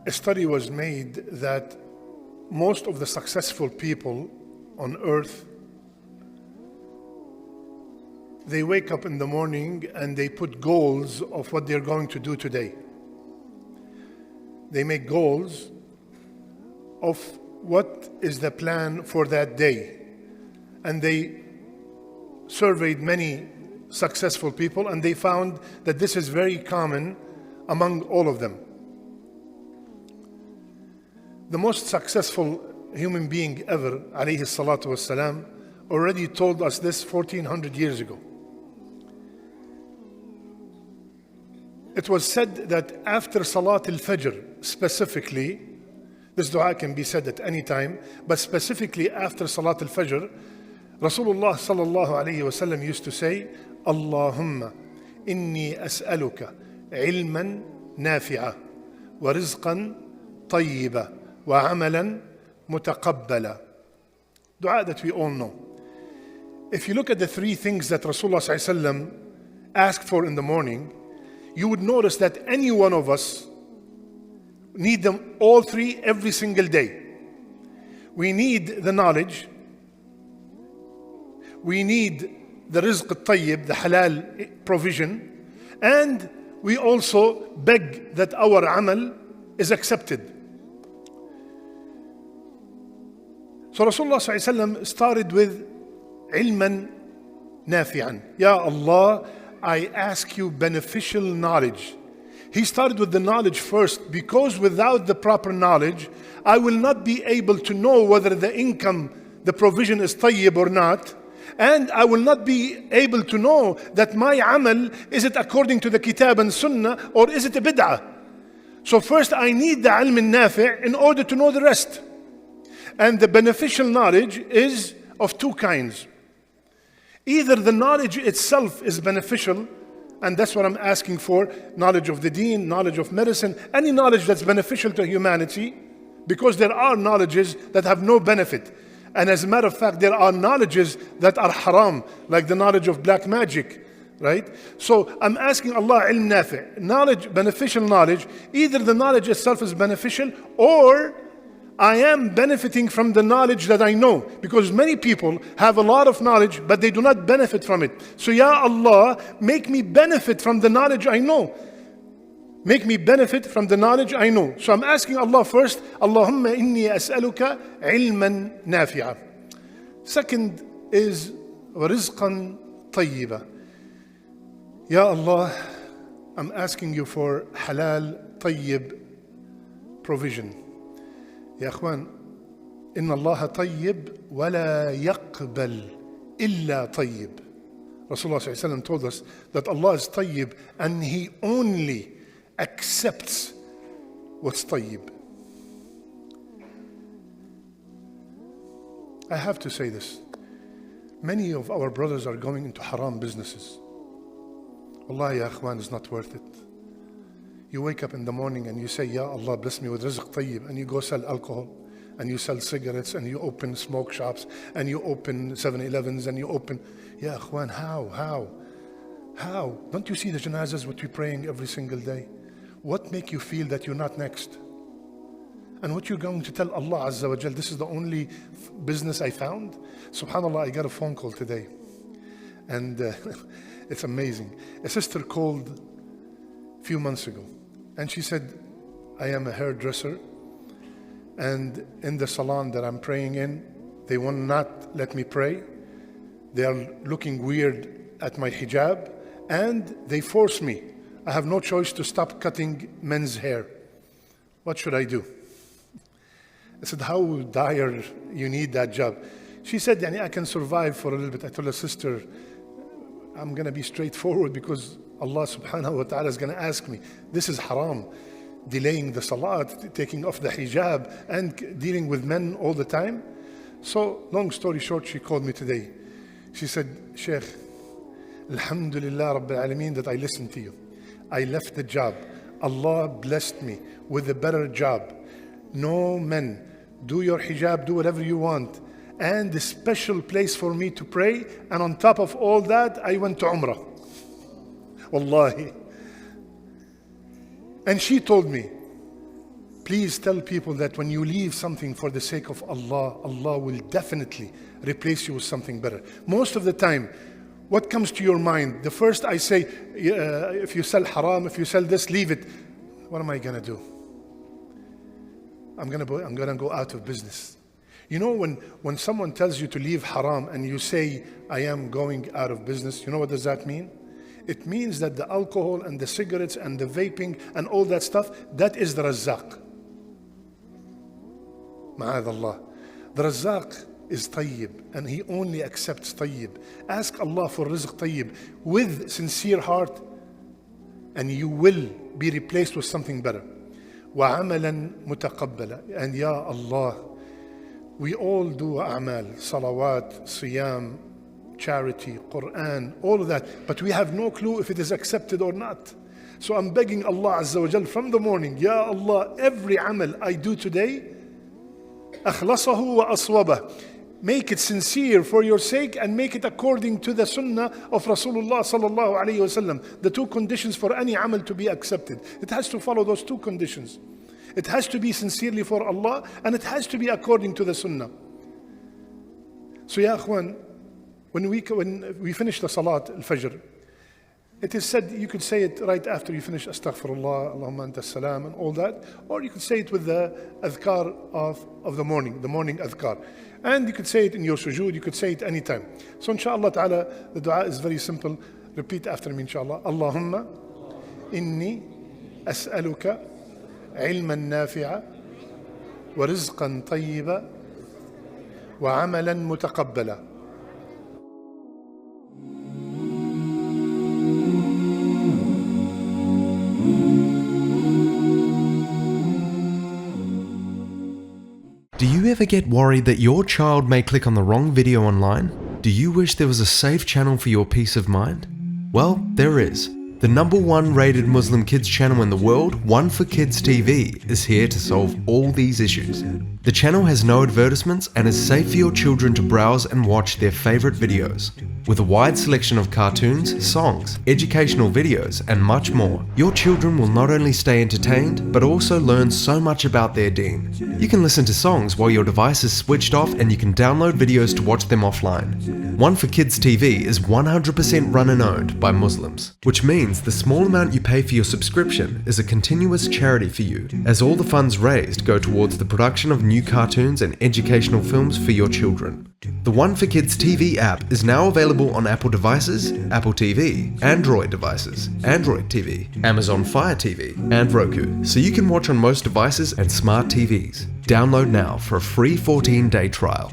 A study was made that most of the successful people on earth, they wake up in the morning and they put goals of what they're going to do today. They make goals of what is the plan for that day. And they surveyed many successful people and they found that this is very common among all of them. The most successful human being ever, alayhi salatu wassalam, already told us this 1400 years ago. It was said that after Salat al-Fajr, specifically, this dua can be said at any time, but specifically after Salat al-Fajr, Rasulullah sallallahu alayhi wasallam used to say, Allahumma inni as'aluka ilman nafi'a wa rizqan tayyiba wa amalan mutaqabbala. Dua that we all know. If you look at the three things that Rasulullah sallallahu alayhi wasallam asked for in the morning, you would notice that any one of us need them all three every single day. We need the knowledge, we need the rizq al-tayyib, the halal provision, and we also beg that our amal is accepted. So Rasulullah ﷺ started with ilman nafi'an. Ya Allah, I ask you beneficial knowledge. He started with the knowledge first, because without the proper knowledge, I will not be able to know whether the income, the provision is tayyib or not. And I will not be able to know that my amal, is it according to the kitab and sunnah or is it a bid'ah? So first I need the ilm al-nafi' in order to know the rest. And the beneficial knowledge is of two kinds. Either the knowledge itself is beneficial, and that's what I'm asking for, knowledge of the deen, knowledge of medicine, any knowledge that's beneficial to humanity, because there are knowledges that have no benefit. And as a matter of fact, there are knowledges that are haram, like the knowledge of black magic, right? So I'm asking Allah ilm nafi', knowledge, beneficial knowledge. Either the knowledge itself is beneficial, or I am benefiting from the knowledge that I know. Because many people have a lot of knowledge, but they do not benefit from it. So Ya Allah, make me benefit from the knowledge I know. Make me benefit from the knowledge I know. So I'm asking Allah first, Allahumma inni as'aluka ilman nafi'a. Second is rizqan tayyiba. Ya Allah, I'm asking you for halal tayyib provision. Ya akhwan, inna Allah tayyib wa la yaqbal illa tayyib. Rasulullah sallallahu alayhi wa sallam told us that Allah is tayyib and He only accepts what's tayyib. I have to say this. Many of our brothers are going into haram businesses. Wallahi, ya akhwan, it's not worth it. You wake up in the morning and you say, Ya Allah, bless me with rizq tayyib, and you go sell alcohol, and you sell cigarettes, and you open smoke shops, and you open 7-Elevens, and you open, Ya akhwan, how? Don't you see the janazas which we're praying every single day? What make you feel that you're not next? And what you're going to tell Allah Azza wa Jal, this is the only business I found? SubhanAllah, I got a phone call today. And it's amazing. A sister called a few months ago. And she said, I am a hairdresser. And in the salon that I'm praying in, they will not let me pray. They are looking weird at my hijab. And they force me. I have no choice to stop cutting men's hair. What should I do? I said, how dire you need that job? She said, I can survive for a little bit. I told her, sister, I'm going to be straightforward because Allah subhanahu wa ta'ala is going to ask me. This is haram. Delaying the salat, taking off the hijab, and dealing with men all the time. So, long story short, she called me today. She said, Sheikh, Alhamdulillah Rabbil Alameen that I listened to you. I left the job. Allah blessed me with a better job. No men. Do your hijab, do whatever you want. And a special place for me to pray. And on top of all that, I went to Umrah. Wallahi. And she told me, please tell people that when you leave something for the sake of Allah, Allah will definitely replace you with something better. Most of the time, what comes to your mind? The first I say, if you sell haram, if you sell this, leave it. What am I gonna do? I'm gonna go out of business. You know, when someone tells you to leave haram and you say, I am going out of business, you know what does that mean? It means that the alcohol and the cigarettes and the vaping and all that stuff, that is the Razzaq. Ma'adallah. The Razzaq is tayyib, and He only accepts tayyib. Ask Allah for rizq tayyib with sincere heart, and you will be replaced with something better. وَعَمَلًا مُتَقَبَّلًا. And Ya Allah, we all do a'mal, salawat, siyam, charity, Quran, all of that, but we have no clue if it is accepted or not. So I'm begging Allah Azza wa Jal from the morning, Ya Allah, every amal I do today, أخلصه وأصوبه, make it sincere for your sake and make it according to the sunnah of Rasulullah sallallahu alayhi wasallam. The two conditions for any amal to be accepted. It has to follow those two conditions. It has to be sincerely for Allah, and it has to be according to the sunnah. So ya akhwan, when we finish the salat al-fajr, it is said you could say it right after you finish astaghfirullah, Allahumma anta salam, and all that, or you could say it with the adhkar of the morning adhkar. And you could say it in your sujood, you could say it anytime. So inshallah ta'ala, the dua is very simple. Repeat after me inshallah. Allahumma inni as'aluka ilman nafi'a wa rizqan tayyiba wa amalan mutaqabbala. Do you ever get worried that your child may click on the wrong video online? Do you wish there was a safe channel for your peace of mind? Well, there is. The #1 rated Muslim kids channel in the world, One for Kids TV, is here to solve all these issues. The channel has no advertisements and is safe for your children to browse and watch their favorite videos. With a wide selection of cartoons, songs, educational videos, and much more, your children will not only stay entertained, but also learn so much about their deen. You can listen to songs while your device is switched off, and you can download videos to watch them offline. One for Kids TV is 100% run and owned by Muslims, which means the small amount you pay for your subscription is a continuous charity for you, as all the funds raised go towards the production of new cartoons and educational films for your children. The One for Kids TV app is now available on Apple devices, Apple TV, Android devices, Android TV, Amazon Fire TV, and Roku, so you can watch on most devices and smart TVs. Download now for a free 14-day trial.